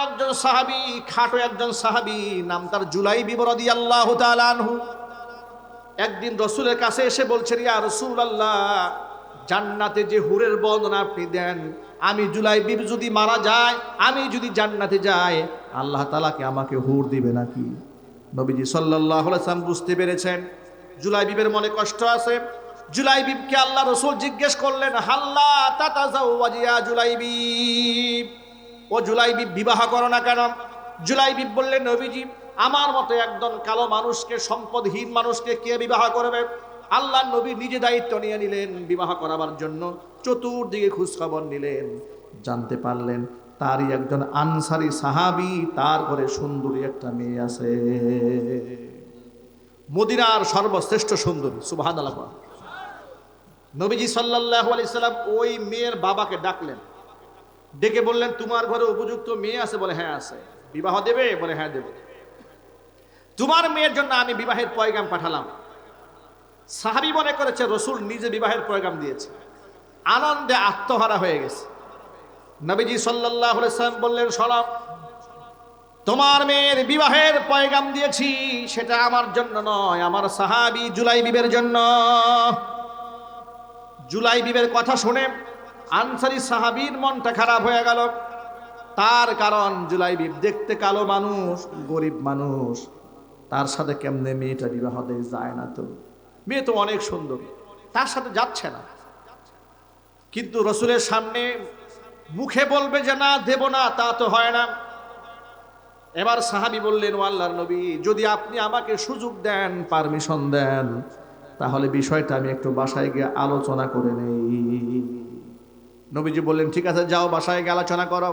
একজন সাহাবী, খাটো একজন সাহাবী, নাম তার জুলাইবিব রাদিয়াল্লাহু তাআলা আনহু। একদিন রসুলের কাছে এসে বলছেন, ইয়া রাসূলুল্লাহ, জান্নাতে যে হুরের বর্ণনা আপনি দেন, আমি জুলাইবিব যদি মারা যায়, আমি যদি জান্নাতে যাই, আল্লাহ তাআলা কি আমাকে হুর দিবে নাকি? নবীজি সাল্লাল্লাহু আলাইহি ওয়াসাল্লাম বুঝতে পেরেছেন জুলাইবিবের মনে কষ্ট আছে। জুলাইবিবকে আল্লাহ রসুল জিজ্ঞেস করলেন, হাল্লা তাতাজাওয়াজ ইয়া জুলাইবিব, ও জুলাইবিব বিবাহ করো না কেন? জুলাইবিব বললেন, নবীজি, আমার মতো একজন কালো মানুষকে, সম্পদহীন মানুষকে কে বিবাহ করবে? আল্লাহ নবী নিজে দায়িত্ব নিয়ে নিলেন বিবাহ করাবার জন্য। চতুর্দিকে খোঁজখবর নিলেন, জানতে পারলেন তারই একজন আনসারী সাহাবী, তার ঘরে সুন্দরী একটা মেয়ে আছে, মদিনার সর্বশ্রেষ্ঠ সুন্দরী। সুবহানাল্লাহ। নবীজি সাল্লাল্লাহু আলাইহি সাল্লাম ওই মেয়ের বাবাকে ডাকলেন, ডেকে বললেন, তোমার ঘরে উপযুক্ত মেয়ে আছে? বলে হ্যাঁ আছে। বিবাহ দেবে? বলে হ্যাঁ দেবে। তোমার মেয়ের জন্য আমি বিবাহের পয়গাম পাঠালাম। সাহাবী মনে করেছে রসুল নিজে বিবাহের পয়গাম দিয়েছে, আনন্দে আত্মহারা হয়ে গেছে। নবীজি সাল্লাল্লাহু আলাইহি সাল্লাম বললেন, শোনো, তোমার মেয়ের বিবাহের পয়গাম দিয়েছি, সেটা আমার জন্য নয়, আমার সাহাবী জুলাইবিবের জন্য। জুলাইবিবের কথা শুনে আনসারী সাহাবীর মনটা খারাপ হয়ে গেল। তার কারণ জুলাইবিব দেখতে কালো মানুষ, গরিব মানুষ, তার সাথে কেমনে মেয়েটা বিবাহ দেয়? যায় না তো, মেয়ে তো অনেক সুন্দর, তার সাথে যাচ্ছে না। কিন্তু রসুলের সামনে মুখে বলবে যে না দেব না, তা তো হয় না। এবার সাহাবী বললেন, ও আল্লাহর নবী, যদি আপনি আমাকে সুযোগ দেন, পারমিশন দেন, তাহলে বিষয়টা আমি একটু বাসায় গিয়ে আলোচনা করে নেই। নবীজি বললেন, ঠিক আছে, যাও বাসায় গিয়ে আলোচনা করো,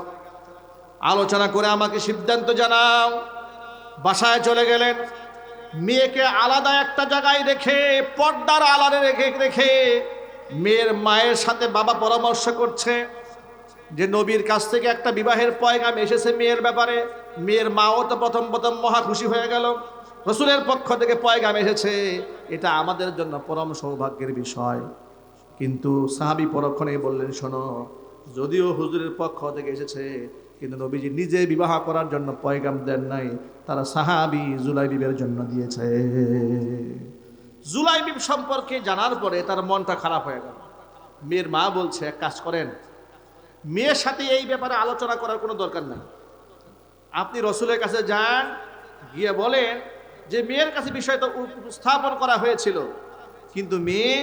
আলোচনা করে আমাকে সিদ্ধান্ত জানাও। বাসায় চলে গেলেন, মেয়েকে আলাদা একটা জায়গায় রেখে, পর্দার আড়ালে রেখে মেয়ের মায়ের সাথে বাবা পরামর্শ করছে যে নবীর কাছ থেকে একটা বিবাহের পয়গাম এসেছে মেয়ের ব্যাপারে। মেয়ের মাও তো প্রথম মহা খুশি হয়ে গেল, রসুলের পক্ষ থেকে পয়গাম এসেছে, এটা আমাদের জন্য পরম সৌভাগ্যের বিষয়। কিন্তু সাহাবী পরক্ষণেই বললেন, শোনো, যদিও হুজুরের পক্ষ থেকে এসেছে, কিন্তু নবীজি নিজে বিবাহ করার জন্য পয়গাম দেন নাই, তারা সাহাবী জুলাইবিবের জন্য দিয়েছে। জুলাইবিব সম্পর্কে জানার পরে তার মনটা খারাপ হয়ে গেল। মেয়ের মা বলছে, এক কাজ করেন, মেয়ের সাথে এই ব্যাপারে আলোচনা করার কোনো দরকার নাই, আপনি রসুলের কাছে যান, গিয়ে বলেন যে মেয়ের কাছে বিষয়টা উপস্থাপন করা হয়েছিল, কিন্তু মেয়ে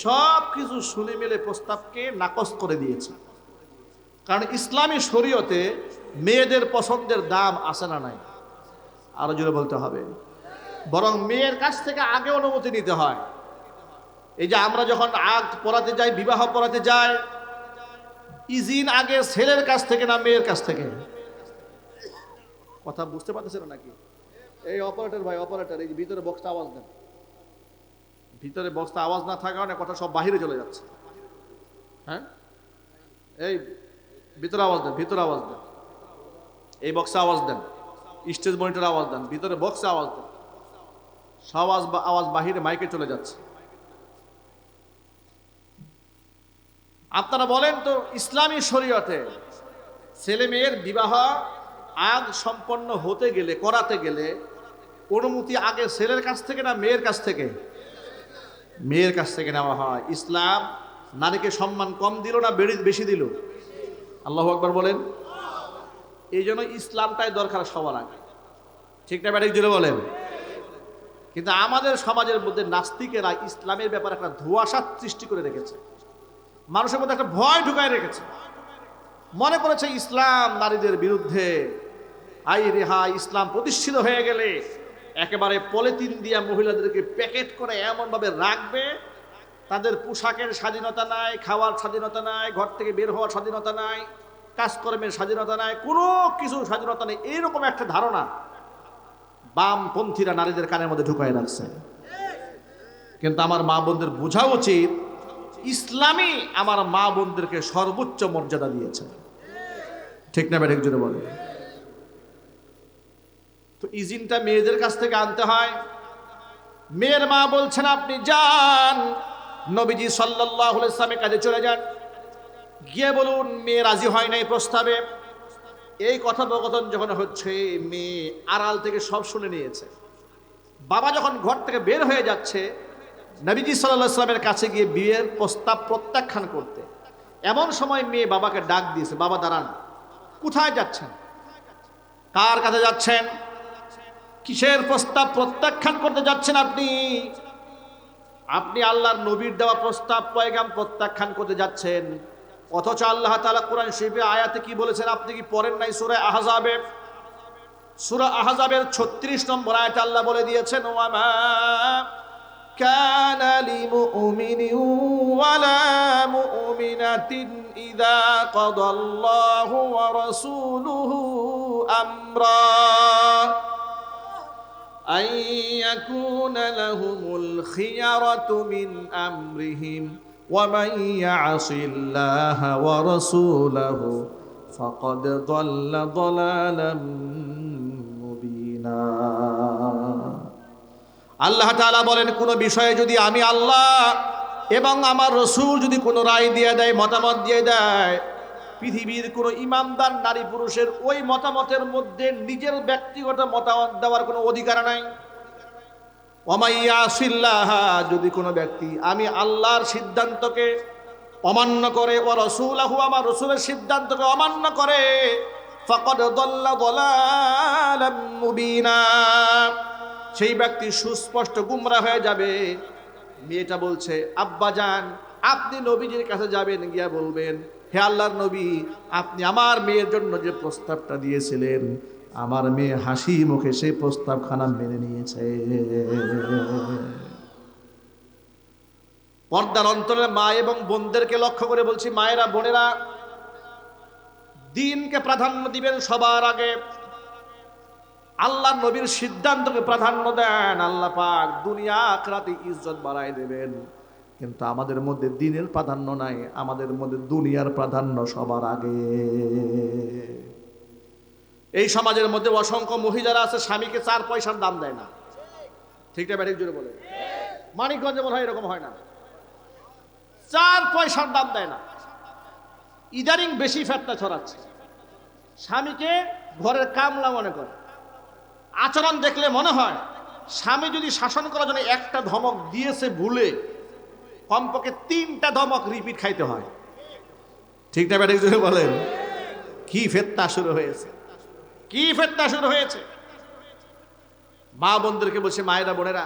সব কিছু শুনে মেলে প্রস্তাবকে নাকচ করে দিয়েছে। কারণ ইসলামী শরীয়তে মেয়েদের পছন্দের দাম আছে না নাই? আরো জোরে বলতে হবে। বরং মেয়ের কাছ থেকে আগে অনুমতি নিতে হয়। এই যে আমরা যখন আগ পড়াতে যাই, বিবাহ পড়াতে যাই, ইজিন আগে ছেলের কাছ থেকে না মেয়ের কাছ থেকে? কথা বুঝতে পারতেছেন নাকি? এই অপারেটর ভাই, অপারেটর, এই ভিতরে বক্সটা আওয়াজ দেন। ভিতরে বক্সটা আওয়াজ না থাকার কারণে কথা সব বাহিরে চলে যাচ্ছে। হ্যাঁ, এই ভিতরে আওয়াজ দেন, ভিতরে আওয়াজ দেন, এই বক্সে আওয়াজ দেন, স্টেজ মনিটরে আওয়াজ দেন, ভিতরে বক্সে আওয়াজ দেন, সব আওয়াজ বাহিরে মাইকে চলে যাচ্ছে। আপনারা বলেন তো, ইসলামী শরীয়তে ছেলে মেয়ের বিবাহ আগ সম্পন্ন হতে গেলে, করাতে গেলে অনুমতি আগে ছেলের কাছ থেকে না মেয়ের কাছ থেকে? মেয়ের কাছ থেকে নেওয়া হয়। ইসলাম নারীকে সম্মান কম দিল না বেশি দিল? আল্লাহু আকবার বলেন। এই জন্য ইসলামটাই দরকার সবার আগে, ঠিক না ব্যাটিক জুড়ে বলেন। কিন্তু আমাদের সমাজের মধ্যে নাস্তিকেরা ইসলামের ব্যাপারে একটা ধোঁয়াশা সৃষ্টি করে রেখেছে, মানুষের মধ্যে একটা ভয় ঢুকায় রেখেছে। মনে করেছে ইসলাম নারীদের বিরুদ্ধে, আই রেহা, ইসলাম প্রতিষ্ঠিত হয়ে গেলে একেবারে পলিথিন দিয়া মহিলাদেরকে প্যাকেট করে এমনভাবে রাখবে, তাদের পোশাকের স্বাধীনতা নাই, খাওয়ার স্বাধীনতা নাই, ঘর থেকে বের হওয়ার স্বাধীনতা নাই, কাজকর্মের স্বাধীনতা নাই, কোনো কিছু স্বাধীনতা নেই, এইরকম একটা ধারণা বামপন্থীরা নারীদের কানের মধ্যে ঢুকায় রাখছে। কিন্তু আমার মা বোনদের বোঝা উচিত, ইসলামই আমার মা বোনদেরকে সর্বোচ্চ মর্যাদা দিয়েছে, ঠিক না ব্যাটিক জুড়ে বলে। তো ইজিনটা মেয়েদের কাছ থেকে আনতে হয়। মেয়ের মা বলছেন, আপনি যান, নবীজি সাল্লাল্লাহু আলাইহি ওয়াসাল্লামের কাছে চলে যান, গিয়ে বলুন মেয়ে রাজি হয় নাই প্রস্তাবে। এই কথোপকথন যখন হচ্ছে, মেয়ে আড়াল থেকে সব শুনে নিয়েছে। বাবা যখন ঘর থেকে বের হয়ে যাচ্ছে নবীজি সাল্লাল্লাহু আলাইহি ওয়াসাল্লামের কাছে গিয়ে বিয়ের প্রস্তাব প্রত্যাখ্যান করতে, এমন সময় মেয়ে বাবাকে ডাক দিয়েছে, বাবা দাঁড়ান, কোথায় যাচ্ছেন, কার কাছে যাচ্ছেন, কিসের প্রস্তাব প্রত্যাখ্যান করতে যাচ্ছেন আপনি? আপনি আল্লাহর নবীর দেওয়া প্রস্তাব পয়গাম প্রত্যাখ্যান করতে যাচ্ছেন, অথচ আল্লাহ তাআলা কোরআন শরীফে আয়াতে কি বলেছেন আপনি কি পড়েন নাই? সূরা আহজাবের 36 নম্বর আয়াতে আল্লাহ বলে দিয়েছেন, ওয়ামা কানা লিমুমিনিন ওয়ালা মুমিনাতিন ইযা কাদাল্লাহু ওয়া রাসূলুহু আমরা আন ইয়াকুনা লাহুমুল খিয়ারাতু মিন আমরিহিম ওয়া মান ইয়াসিল্লাহা ওয়া রাসূলাহু ফাকাদ দাল্লা দালালাম মুবিনা। আল্লাহ তাআলা বলেন, কোন বিষয়ে যদি আমি আল্লাহ এবং আমার রাসূল যদি কোনো রায় দিয়ে দেয়, মতামত দিয়ে দেয়, পৃথিবীর কোনো ইমানদার নারী পুরুষের ওই মতামতের মধ্যে নিজের ব্যক্তিগত মতামত দেওয়ার কোনো অধিকার নাই। ওয়ামাইয়াসিল্লাহা, যদি কোনো ব্যক্তি আমি আল্লাহর সিদ্ধান্তকে অমান্য করে, ও রাসূলাহু, আমার রাসূলের সিদ্ধান্তকে অমান্য করে, ফাকাদ দাল্লা দালালাম মুবিনা, সেই ব্যক্তি সুস্পষ্ট গুমরাহ হয়ে যাবে। মেয়েটা বলছে, আব্বা জান, আপনি নবীজির কাছে যাবেন, গিয়া বলবেন, হে আল্লাহর নবী, আপনি আমার মেয়ের জন্য যে প্রস্তাবটা দিয়েছিলেন, আমার মেয়ে হাসি মুখে সেই প্রস্তাবখানা মেনে নিয়েছে। পর্দার অন্তরের মা এবং বোনদেরকে লক্ষ্য করে বলছি, মায়েরা, বোনেরা, দ্বীনকে প্রাধান্য দিবেন সবার আগে। আল্লাহর নবীর সিদ্ধান্তকে প্রাধান্য দেন, আল্লাহ পাক দুনিয়া আখিরাতে ইজ্জত বাড়ায় দেবেন। কিন্তু আমাদের মধ্যে দ্বীনের প্রাধান্য নাই, আমাদের মধ্যে দুনিয়ার প্রাধান্য সবার আগে। এই সমাজের মধ্যে অসংখ্য মহিলারা আছে, স্বামীকে 4 পয়সার দাম দেয় না। ঠিক না ব্যাটিক জোরে বলে? মানিকগঞ্জে মনে হয় এরকম হয় না, 4 পয়সার দাম দেয় না। ইদারিং বেশি ফেতনা ছড়াচ্ছে, স্বামীকে ঘরের কামলা মনে করে। আচরণ দেখলে মনে হয় স্বামী যদি শাসন করার জন্য একটা ধমক দিয়েছে ভুলে, কমপক্ষে 3টা ধমক রিপিট খাইতে হয়। ঠিক না ব্যাটিক জোরে বলেন? কি ফেতনা শুরু হয়েছে, কি ফেতনা শুরু হয়েছে। মা বোনদেরকে বলছে, মায়েরা, বোনেরা,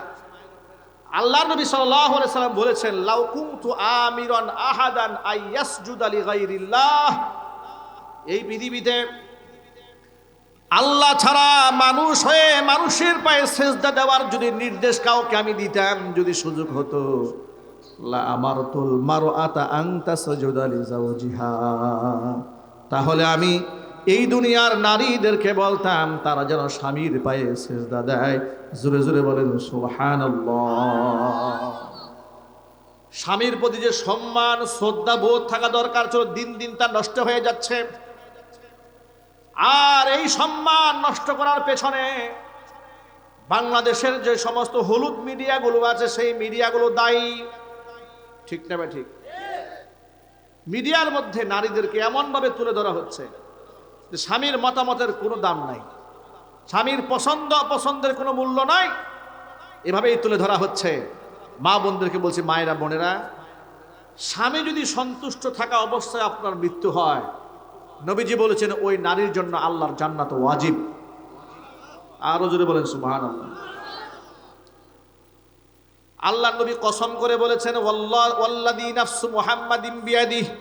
আল্লাহর নবী সাল্লাল্লাহু আলাইহি সাল্লাম বলেছেন, লাউ কুনতু আমিরান আহাদান আইয়াসজুদা লিগাইরিল্লাহ, এই পৃথিবীতে আল্লাহ ছাড়া মানুষ হয়ে মানুষের পায়ে সেজদা দেওয়ার যদি নির্দেশ কাউকে আমি দিতাম, যদি সুযোগ হতো, লা আমারতুল মারআতা আন তাসজুদা লিজাওজিহা, তাহলে আমি এই দুনিয়ার নারীদেরকে বলতাম তারা যেন স্বামীর পায়ে সেজদা দেয়। জোরে জোরে বলেন সুবহানাল্লাহ। স্বামীর প্রতি যে সম্মান শ্রদ্ধা বোধ থাকা দরকার ছিল, দিন দিন তা নষ্ট হয়ে যাচ্ছে। আর এই সম্মান নষ্ট করার পেছনে বাংলাদেশের যে সমস্ত হলুদ মিডিয়াগুলো আছে, সেই মিডিয়াগুলো দায়ী। ঠিক না ভাই? ঠিক। মিডিয়ার মধ্যে নারীদেরকে এমনভাবে তুলে ধরা হচ্ছে যে স্বামীর মতামতের কোনো দাম নাই, স্বামীর পছন্দ অপছন্দের কোনো মূল্য নাই, এভাবেই তুলে ধরা হচ্ছে। মা বোনদেরকে বলছি, মায়েরা, বোনেরা, স্বামী যদি সন্তুষ্ট থাকা অবস্থায় আপনার মৃত্যু হয়, নবীজি বলেছেন ওই নারীর জন্য আল্লাহর জান্নাত ওয়াজিব। আরো জোরে বলেন সুবহানাল্লাহ। আল্লাহ নবী কসম করে বলেছেন, ওয়াল্লাযী নাফসু মুহাম্মাদিন বিয়াদিহি,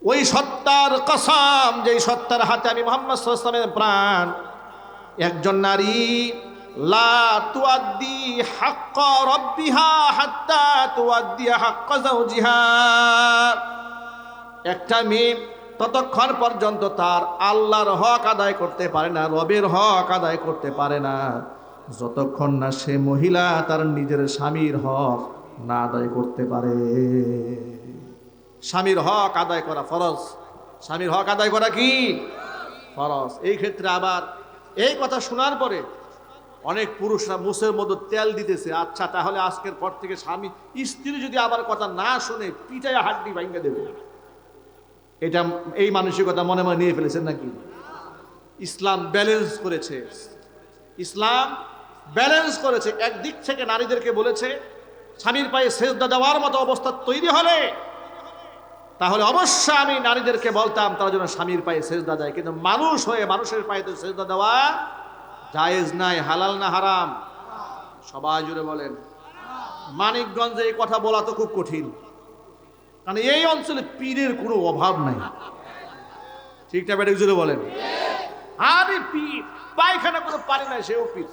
ওই সত্তার কসম যেই সত্তার হাতে আমি মুহাম্মদ সাল্লাল্লাহু আলাইহি ওয়াসাল্লামের প্রাণ, একজন নারী লা তুআদ্দি হাক্কা রাব্বিহা হাত্তা তুআদ্দি হাক্কা যাওজিহা, একটা মেয়ে ততক্ষণ পর্যন্ত তার আল্লাহর হক আদায় করতে পারে না, রবের হক আদায় করতে পারে না, যতক্ষণ না সে মহিলা তার নিজের স্বামীর হক না আদায় করতে পারে। স্বামীর হক আদায় করা ফরজ, স্বামীর হক আদায় করা কি ফরজ। এই ক্ষেত্রে আবার এই কথা শোনার পরে অনেক পুরুষরা মুখের মধ্যে তেল দিতেছে, আচ্ছা তাহলে আজকের পর থেকে স্বামী স্ত্রী যদি আবার কথা না শুনে পিটাইয়া হাড্ডি ভাঙিয়ে দেবে। এটা এই মানসিকতা মনে মনে নিয়ে ফেলেছেন নাকি? ইসলাম ব্যালেন্স করেছে, ইসলাম ব্যালেন্স করেছে। একদিক থেকে নারীদেরকে বলেছে স্বামীর পায়ে সেজদা দেওয়ার মতো অবস্থা তৈরি হলে তাহলে অবশ্যই আমি নারীদেরকে বলতাম তারা যেন স্বামীর পায়ে সেজদা দেয়, কিন্তু মানুষ হয়ে মানুষের পায়ে তো সেজদা দেওয়া জায়েজ নাই। হালাল না হারাম? সবাই জুড়ে বলেন। মানিকগঞ্জে এই কথা বলা তো খুব কঠিন, কারণ এই অঞ্চলে পীরের কোনো অভাব নাই। ঠিক না বেটা? জুড়ে বলেন। আরে পীর, পায়খানা কোনো পারি না, সেও পীর।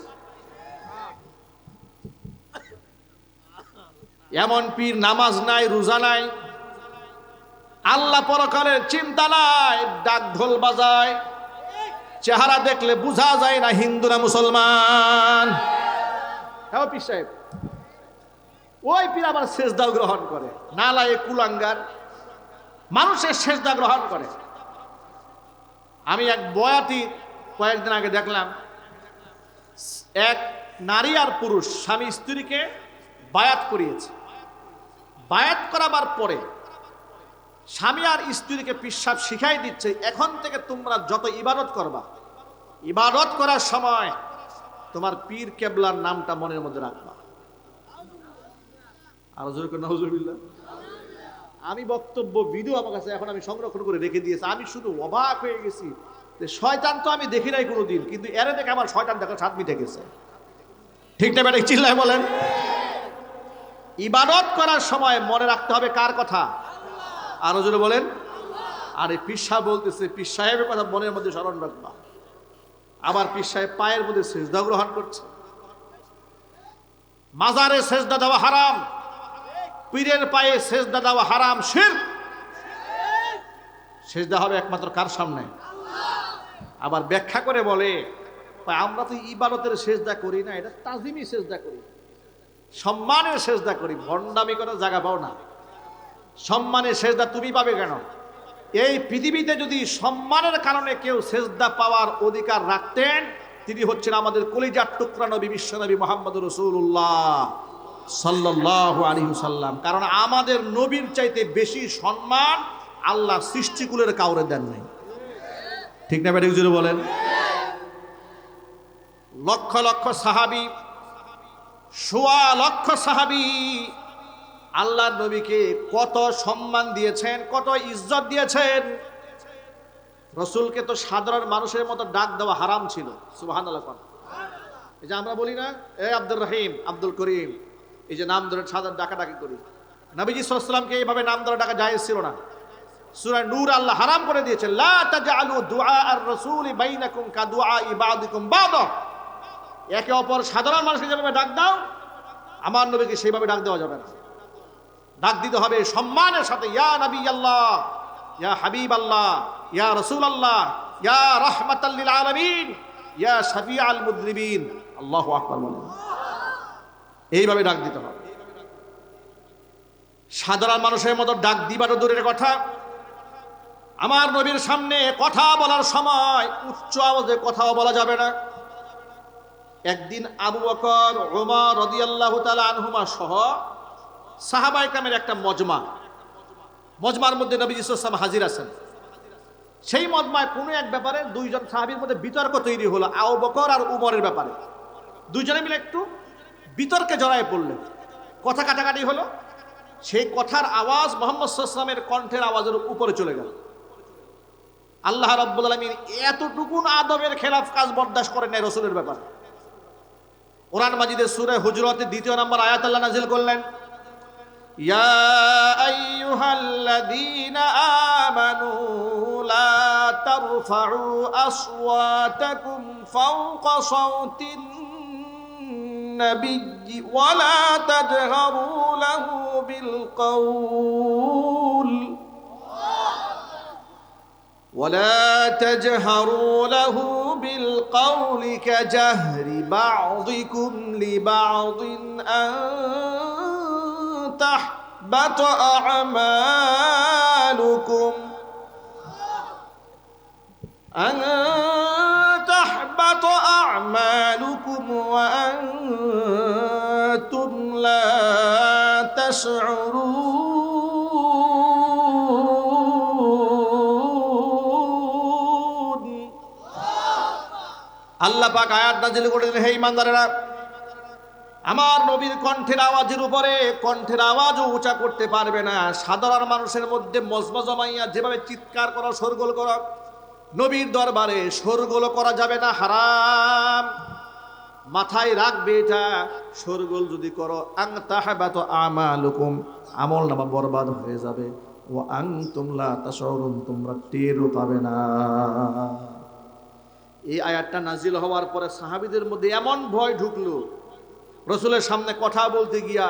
এমন পীর নামাজ নাই, রোজা নাই, আল্লাহ পরকালের চিন্তা নাই, ডাক ঢোল বাজায়, চেহারা দেখলে বোঝা যায় না হিন্দু না মুসলমান। হ্যাঁ পীর সাহেব, ওই পীর আবার সেজদা গ্রহণ করে, নালায়ে কুলাঙ্গার, মানুষের সেজদা গ্রহণ করে। আমি এক বয়াতি কয়েকদিন আগে দেখলাম, এক নারী আর পুরুষ স্বামী স্ত্রীকে বায়াত করিয়েছে। বায়াত করাবার পরে স্বামী আর স্ত্রীকে পিশাব শিখাই দিচ্ছে, এখন থেকে তোমরা যত ইবাদত করবা, ইবাদত করার সময় তোমার পীর কেবলার নামটা মনের মধ্যে রাখবা। আর নাউজুবিল্লাহ। আমি বক্তব্য ভিডিও আমার কাছে এখন আমি সংরক্ষণ করে রেখে দিয়েছি। আমি শুধু অবাক হয়ে গেছি যে শয়তান তো আমি দেখি নাই কোনোদিন, কিন্তু এর দেখে আমার শয়তান দেখা স্বাদ মিটে গেছে। ঠিক না বেটা? চিল্লায় বলেন। ইবাদত করার সময় মনে রাখতে হবে কার কথা? আরো জোরে বলেন। আর এই পীর সাহেব বলতেছে পীর সাহেবের কথা মনের মধ্যে স্মরণ রাখবা। আবার পীর সাহেব পায়ের মধ্যে সেজদা গ্রহণ করছে। মাজারে সেজদা দেওয়া হারাম, পীরের পায়ে সেজদা দেওয়া হারাম, শিরক। সেজদা হবে একমাত্র কার সামনে? আবার ব্যাখ্যা করে বলে আমরা তো ইবাদতের সেজদা করি না, এটা তাজিমি সেজদা করি, সম্মানের সেজদা করি। ভণ্ডামি করার জায়গা পাও না। সম্মানের সেজদা তুমি পাবে কেন? এই পৃথিবীতে যদি সম্মানের কারণে কেউ সেজদা পাওয়ার অধিকার রাখতেন, তিনি হচ্ছেন আমাদের কলিজার টুকরা নবী বিশ্বনবী মুহাম্মদ রাসূলুল্লাহ সাল্লাল্লাহু আলাইহি ওয়াসাল্লাম। কারণ আমাদের নবীর চাইতে বেশি সম্মান আল্লাহ সৃষ্টিকুলের কাউরে দেন নাই। ঠিক না বেটা? জোরে বলেন। লক্ষ লক্ষ সাহাবী, সোয়া লক্ষ সাহাবী আল্লাহর নবীকে কত সম্মান দিয়েছেন, কত ইজ্জত দিয়েছেন। রসুলকে তো সাধারণ মানুষের মতো ডাক দেওয়া হারাম ছিল। সুবহানাল্লাহ। এই যে আমরা বলি না এ আব্দুর রহিম, আব্দুল করিম, এই যে নাম ধরে সাধারণ ডাকাডাকি করি, নবীজি সাল্লাল্লাহু আলাইহি ওয়াসাল্লামকে এইভাবে নাম ধরে ডাকা জায়েজ ছিল না। সূরা নূর আল্লাহ হারাম করে দিয়েছেন, লা তাজআলু দুআ আর-রাসূলি বাইনাকুম কাদুআ ইবাদিকুম বাদা। একে অপর সাধারণ মানুষকে যেভাবে ডাক দাও, আমার নবীকে সেইভাবে ডাক দেওয়া যাবে না। ডাক দিতে হবে সম্মানের সাথে, ইয়া নবী আল্লাহ, ইয়া হাবিব আল্লাহ, ইয়া রাসূল আল্লাহ, ইয়া রাহমাতাল লিল আলামিন, ইয়া শাফিআল মুযনিবিন। আল্লাহু আকবার বলেন। এইভাবে ডাক দিতে হবে। সাধারণ মানুষের মতো ডাক দিবারও দূরের কথা, আমার নবীর সামনে কথা বলার সময় উচ্চ আওয়াজে কথাও বলা যাবে না। একদিন আবু বকর, ওমর রাদিয়াল্লাহু তাআলা আনহুমা সহ সাহাবায়ে কেরামের একটা মজমার মধ্যে নবী সাল্লাল্লাহু আলাইহি ওয়াসাল্লাম হাজির আছেন। সেই মজমায় কোনো এক ব্যাপারে দুইজন সাহাবীর মধ্যে বিতর্ক তৈরি হলো, আবু বকর আর উমরের ব্যাপারে। দুইজনে মিলে একটু বিতর্কে জড়ায় পড়লেন, কথা কাটাকাটি হলো। সেই কথার আওয়াজ মুহাম্মদ সাল্লাল্লাহু আলাইহি ওয়াসাল্লামের কণ্ঠের আওয়াজের উপরে চলে গেল। আল্লাহ রাব্বুল আলামিন এতটুকুন আদবের খেলাফ কাজ বরদাস্ত করেন নাই রাসূলের ব্যাপারে। কোরআন মাজিদের সূরা হুজুরাতের 2 নম্বর আয়াত আল্লাহ নাযিল করলেন, ইয়া আইয়ুহাল্লাযীনা আমানু লা তারফাউ আসওয়াতাকুম ফাওকা সাওতিন নাবিয়্যি ওয়া লা তাজহারু লাহু বিল কাওল ولا تجهروا له بالقول كجهر بعضكم لبعض أن تحبط أعمالكم وأنتم لا تشعرون। আল্লাহ পাক আয়াত নাযিল করে দিলেন, হে ঈমানদারেরা, আমার নবীর কণ্ঠের আওয়াজের উপরে কণ্ঠের আওয়াজও উঁচা করতে পারবে না। সাধারণ মানুষের মধ্যে মজমজমাইয়া যেভাবে চিৎকার করা, শোরগোল করা, নবীর দরবারে শোরগোল করা যাবে না, হারাম। মাথায় রাখবে এটা, শোরগোল যদি করো আনতাহাবাতু আমালুকুম, আমল নামা বরবাদ হয়ে যাবে। ও আনতুম লা তাশউরুন, তোমরা টেরও পাবে না। এই আয়াতটা নাজিল হওয়ার পরে সাহাবীদের মধ্যে এমন ভয় ঢুকলো, রসুলের সামনে কথা বলতে গিয়া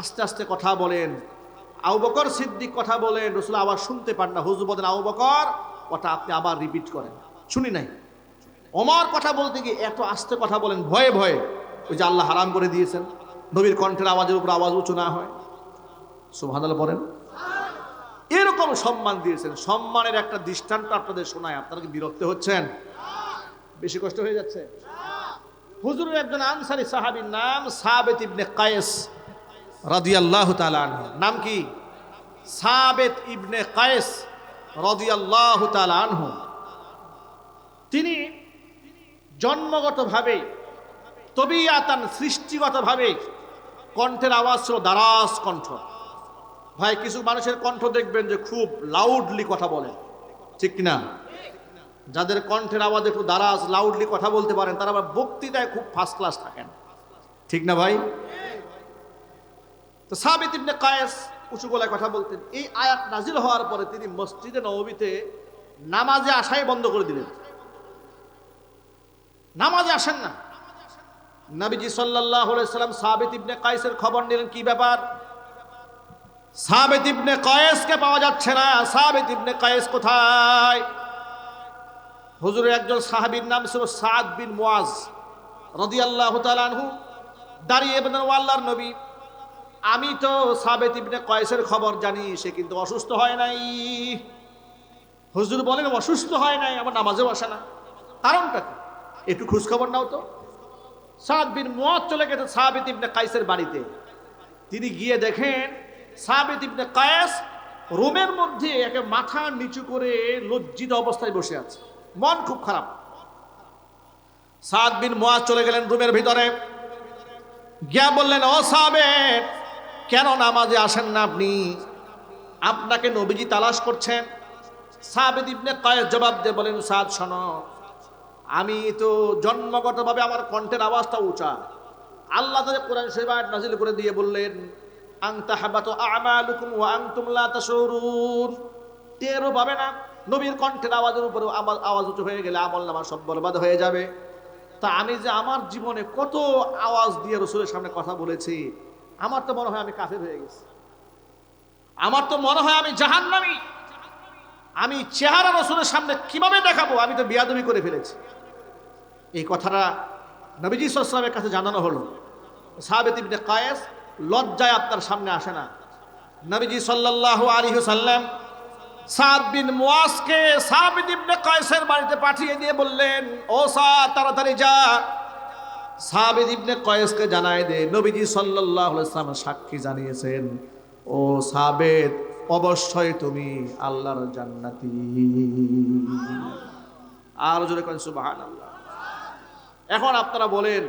আস্তে আস্তে কথা বলেন। আবু বকর সিদ্দিক কথা বলেন, রসুল আবার শুনতে পান না। হুজুর বলেন, আবু বকর কথা আপনি আবার রিপিট করেন, শুনি নাই। ওমর কথা বলতে গিয়ে এত আস্তে কথা বলেন, ভয়ে ভয়ে, ওই যে আল্লাহ হারাম করে দিয়েছেন নবীর কণ্ঠের আওয়াজের উপর আওয়াজ উঁচু না হয়। সুবহানাল্লাহ বলেন। এরকম সম্মান দিয়েছেন। সম্মানের একটা দৃষ্টান্ত আপনাদের শোনায়, আপনারা কি বিরক্ত হচ্ছেন? বেশি কষ্ট হয়ে যাচ্ছে? হুজুরের একজন আনসারী সাহাবীর নাম সাবিত ইবনে কায়েস রাদিয়াল্লাহু তাআলা আনহু। নাম কি? সাবিত ইবনে কায়েস রাদিয়াল্লাহু তাআলা আনহু। তিনি জন্মগতভাবে, তবিয়াতান, সৃষ্টিগতভাবে কণ্ঠের আওয়াজ ছিল দারাজ কণ্ঠ। ভাই, কিছু মানুষের কণ্ঠ দেখবেন যে খুব লাউডলি কথা বলে, ঠিক কিনা? যাদের কণ্ঠের আওয়াজ একটু দারাজ, লাউডলি কথা বলতে পারেন, তারা আবার বক্তৃতায় খুব ফার্স্ট ক্লাস থাকেন, ঠিক না ভাই? তো সাবিত ইবনে কায়েস উঁচু গলায় কথা বলতেন। এই আয়াত নাজিল হওয়ার পরে তিনি মসজিদে নববীতে নামাজে আসাই বন্ধ করে দিলেন। নামাজে আসেন না। নবীজি সাল্লাল্লাহু আলাইহি সাল্লাম সাবিত ইবনে কায়েসের খবর নিলেন, কি ব্যাপার? সাবিত ইবনে কায়েসকে পাওয়া যাচ্ছে না। সাবিত ইবনে কায়েস কোথায়? হুজুরের একজন সাহাবীর নাম ছিল সাদ বিন মুআজ রাদিয়াল্লাহু তাআলা আনহু। দাঁড়িয়ে বলেন, ও আল্লাহর নবী, আমি তো সাবিত ইবনে কায়েসের খবর জানি, সে কিন্তু অসুস্থ হয় নাই। হুজুর বলেন, অসুস্থ হয় নাই, আমার নামাজেও আসে না, কারণটা কি? একটু খোঁজ খবর নাও তো। সাদ বিন মুআজ চলে গেছে সাবিত ইবনে কায়েসের বাড়িতে। তিনি গিয়ে দেখেন সাবিত ইবনে কায়েস রুমের মধ্যে একে মাথা নিচু করে লজ্জিত অবস্থায় বসে আছে, মন খুব খারাপ। সাদ বিন মুআজ চলে গেলেন রুমের ভিতরে, গিয়া বললেন, ও সাবিত, কেন নামাজে আসেন না আপনি? আপনাকে নবীজি তালাশ করছেন। সাবিত ইবনে কায়েস জবাব দিয়ে বলেন, সাদ শোনো, আমি তো জন্মগতভাবে আমার কণ্ঠের আওয়াজটা উঁচা। আল্লাহ তাআলা কোরআন শরীফ আয়াত নাযিল করে দিয়ে বললেন, আনতাহাবাতু আমালুকুম ওয়া আনতুম লা তাশউরুন, টেরও পাবে না। নবীর কণ্ঠের আওয়াজের উপরে আওয়াজ উঁচু হয়ে গেলে আমলনামা সব বরবাদ হয়ে যাবে। তা আমি যে আমার জীবনে কত আওয়াজ দিয়ে রাসূলের সামনে কথা বলেছি, আমার তো মনে হয় আমি কাফের হয়ে গেছি, আমার তো মনে হয় আমি জাহান্নামী। আমি চেহারা রাসূলের সামনে কিভাবে দেখাবো? আমি তো বিয়াদবি করে ফেলেছি। এই কথাটা নবীজি সাল্লাল্লাহু আলাইহি ওয়াসাল্লামের কাছে জানানো হলো। সাবিত ইবনে কায়েস লজ্জায় আপনার সামনে আসে না। নবীজি সাল্লাল্লাহু আলাইহি ওয়াসাল্লাম সাদ বিন মুআজকে সাবিত ইবনে কায়েসের বাড়িতে পাঠিয়ে দিয়ে বললেন, ও সাদ, তাড়াতাড়ি যা, সাবিত ইবনে কায়েসকে জানায় দে নবীজি সাল্লাল্লাহু আলাইহি ওয়াসাল্লাম সাক্ষী জানিয়েছেন, ও সাবিত, অবশ্যই তুমি আল্লাহর জান্নাতি। আর জোরে কোন সুবহানাল্লাহ। এখন আপনারা বলেন,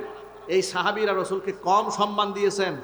এই সাহাবীরা রাসূলকে কম সম্মান দিয়েছেন